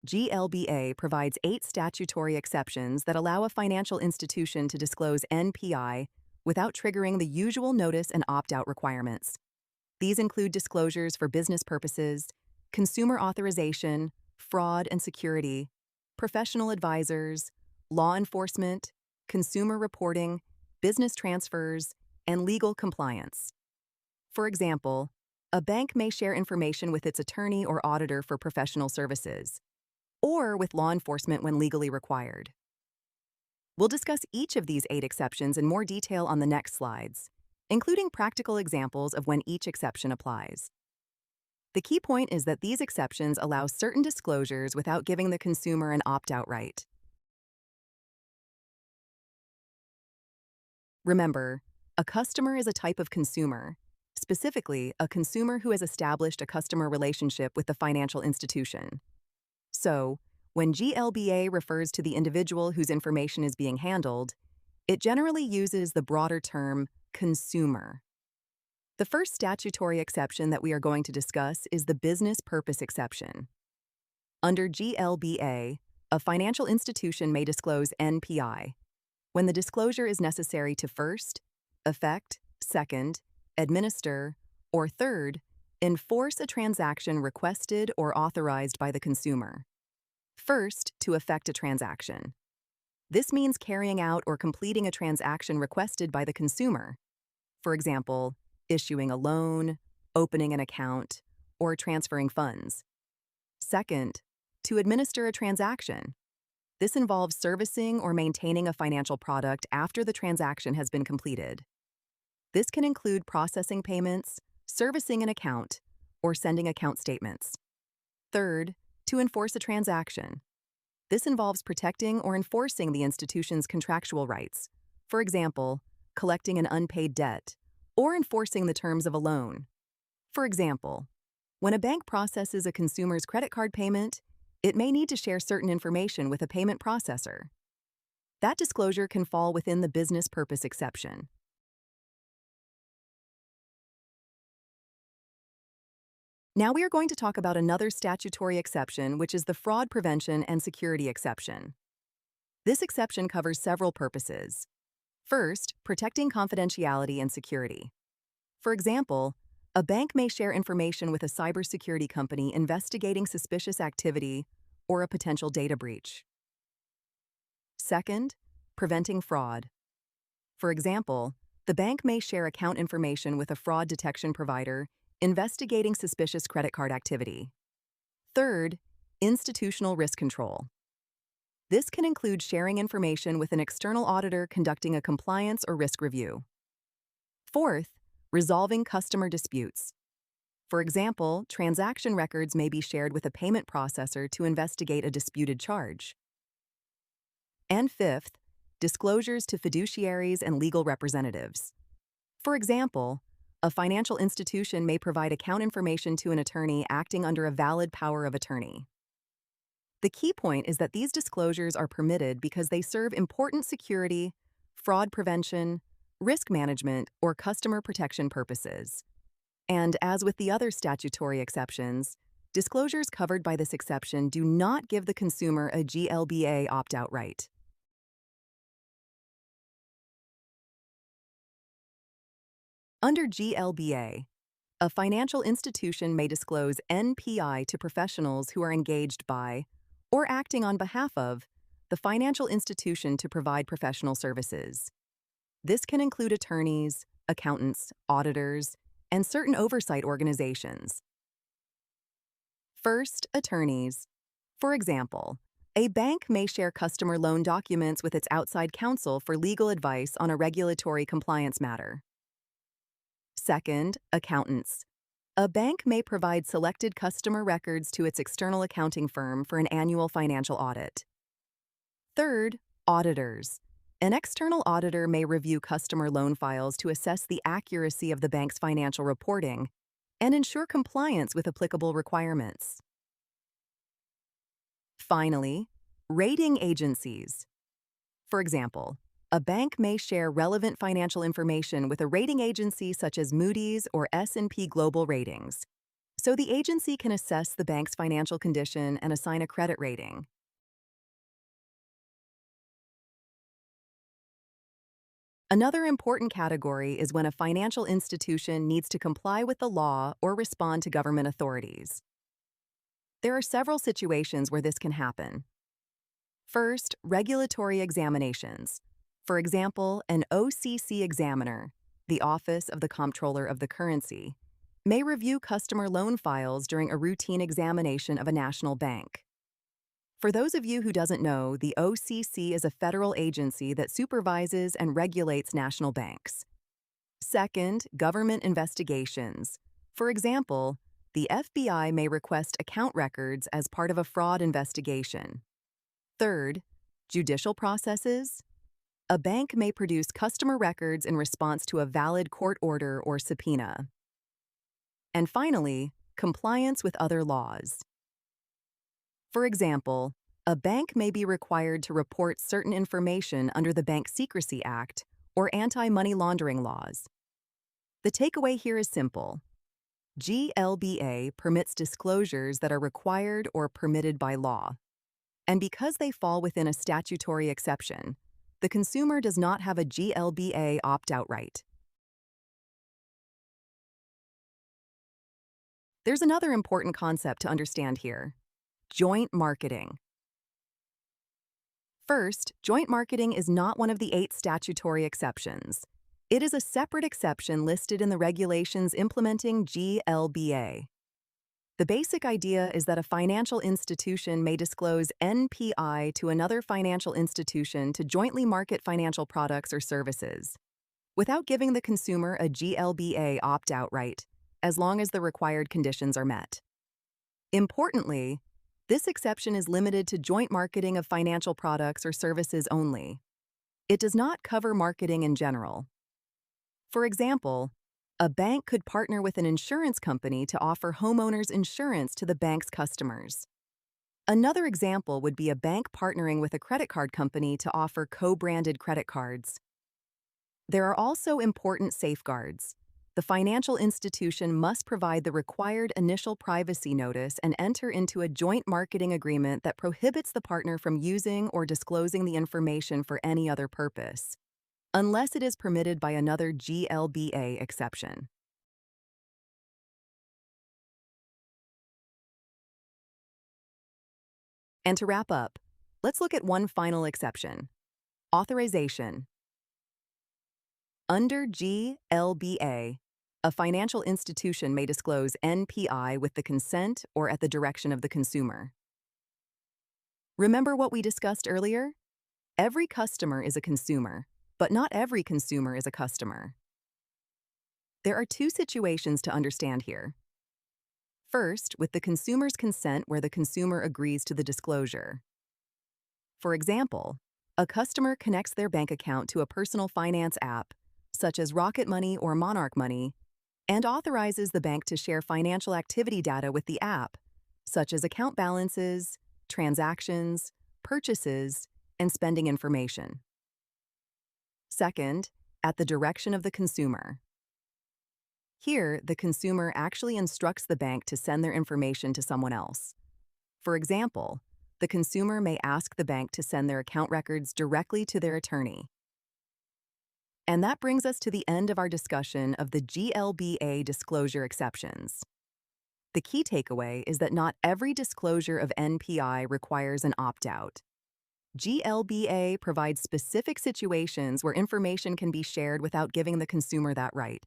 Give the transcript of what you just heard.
GLBA provides 8 statutory exceptions that allow a financial institution to disclose NPI without triggering the usual notice and opt-out requirements. These include disclosures for business purposes, consumer authorization, fraud and security, professional advisors, law enforcement, consumer reporting, business transfers, and legal compliance. For example, a bank may share information with its attorney or auditor for professional services, or with law enforcement when legally required. We'll discuss each of these 8 exceptions in more detail on the next slides, including practical examples of when each exception applies. The key point is that these exceptions allow certain disclosures without giving the consumer an opt-out right. Remember, a customer is a type of consumer, specifically a consumer who has established a customer relationship with the financial institution. So, when GLBA refers to the individual whose information is being handled, it generally uses the broader term consumer. The first statutory exception that we are going to discuss is the business purpose exception. Under GLBA, a financial institution may disclose NPI when the disclosure is necessary to first, effect, second, administer, or third, enforce a transaction requested or authorized by the consumer. First, to effect a transaction. This means carrying out or completing a transaction requested by the consumer. For example, issuing a loan, opening an account, or transferring funds. Second, to administer a transaction. This involves servicing or maintaining a financial product after the transaction has been completed. This can include processing payments, servicing an account, or sending account statements. Third, to enforce a transaction. This involves protecting or enforcing the institution's contractual rights, for example, collecting an unpaid debt, or enforcing the terms of a loan. For example, when a bank processes a consumer's credit card payment, it may need to share certain information with a payment processor. That disclosure can fall within the business purpose exception. Now we are going to talk about another statutory exception, which is the fraud prevention and security exception. This exception covers several purposes. First, protecting confidentiality and security. For example, a bank may share information with a cybersecurity company investigating suspicious activity or a potential data breach. Second, preventing fraud. For example, the bank may share account information with a fraud detection provider investigating suspicious credit card activity. Third, institutional risk control. This can include sharing information with an external auditor conducting a compliance or risk review. Fourth, resolving customer disputes. For example, transaction records may be shared with a payment processor to investigate a disputed charge. And fifth, disclosures to fiduciaries and legal representatives. For example, a financial institution may provide account information to an attorney acting under a valid power of attorney. The key point is that these disclosures are permitted because they serve important security, fraud prevention, risk management, or customer protection purposes. And as with the other statutory exceptions, disclosures covered by this exception do not give the consumer a GLBA opt-out right. Under GLBA, a financial institution may disclose NPI to professionals who are engaged by, or acting on behalf of, the financial institution to provide professional services. This can include attorneys, accountants, auditors, and certain oversight organizations. First, attorneys. For example, a bank may share customer loan documents with its outside counsel for legal advice on a regulatory compliance matter. Second, accountants. A bank may provide selected customer records to its external accounting firm for an annual financial audit. Third, auditors. An external auditor may review customer loan files to assess the accuracy of the bank's financial reporting and ensure compliance with applicable requirements. Finally, rating agencies. For example, a bank may share relevant financial information with a rating agency such as Moody's or S&P Global Ratings. so the agency can assess the bank's financial condition and assign a credit rating. Another important category is when a financial institution needs to comply with the law or respond to government authorities. There are several situations where this can happen. First, regulatory examinations. For example, an OCC examiner, the Office of the Comptroller of the Currency, may review customer loan files during a routine examination of a national bank. For those of you who doesn't know, the OCC is a federal agency that supervises and regulates national banks. Second, government investigations. For example, the FBI may request account records as part of a fraud investigation. Third, judicial processes. A bank may produce customer records in response to a valid court order or subpoena. And finally, compliance with other laws. For example, a bank may be required to report certain information under the Bank Secrecy Act or anti-money laundering laws. The takeaway here is simple. GLBA permits disclosures that are required or permitted by law. And because they fall within a statutory exception, the consumer does not have a GLBA opt-out right. There's another important concept to understand here: joint marketing. First, joint marketing is not one of the 8 statutory exceptions. It is a separate exception listed in the regulations implementing GLBA. The basic idea is that a financial institution may disclose NPI to another financial institution to jointly market financial products or services, without giving the consumer a GLBA opt-out right, as long as the required conditions are met. Importantly, this exception is limited to joint marketing of financial products or services only. It does not cover marketing in general. For example, a bank could partner with an insurance company to offer homeowners insurance to the bank's customers. Another example would be a bank partnering with a credit card company to offer co-branded credit cards. There are also important safeguards. The financial institution must provide the required initial privacy notice and enter into a joint marketing agreement that prohibits the partner from using or disclosing the information for any other purpose, unless it is permitted by another GLBA exception. And to wrap up, let's look at one final exception: authorization. Under GLBA, a financial institution may disclose NPI with the consent or at the direction of the consumer. Remember what we discussed earlier? Every customer is a consumer, but not every consumer is a customer. There are 2 situations to understand here. First, with the consumer's consent where the consumer agrees to the disclosure. For example, a customer connects their bank account to a personal finance app, such as Rocket Money or Monarch Money, and authorizes the bank to share financial activity data with the app, such as account balances, transactions, purchases, and spending information. Second, at the direction of the consumer. Here, the consumer actually instructs the bank to send their information to someone else. For example, the consumer may ask the bank to send their account records directly to their attorney. And that brings us to the end of our discussion of the GLBA disclosure exceptions. The key takeaway is that not every disclosure of NPI requires an opt-out. GLBA provides specific situations where information can be shared without giving the consumer that right.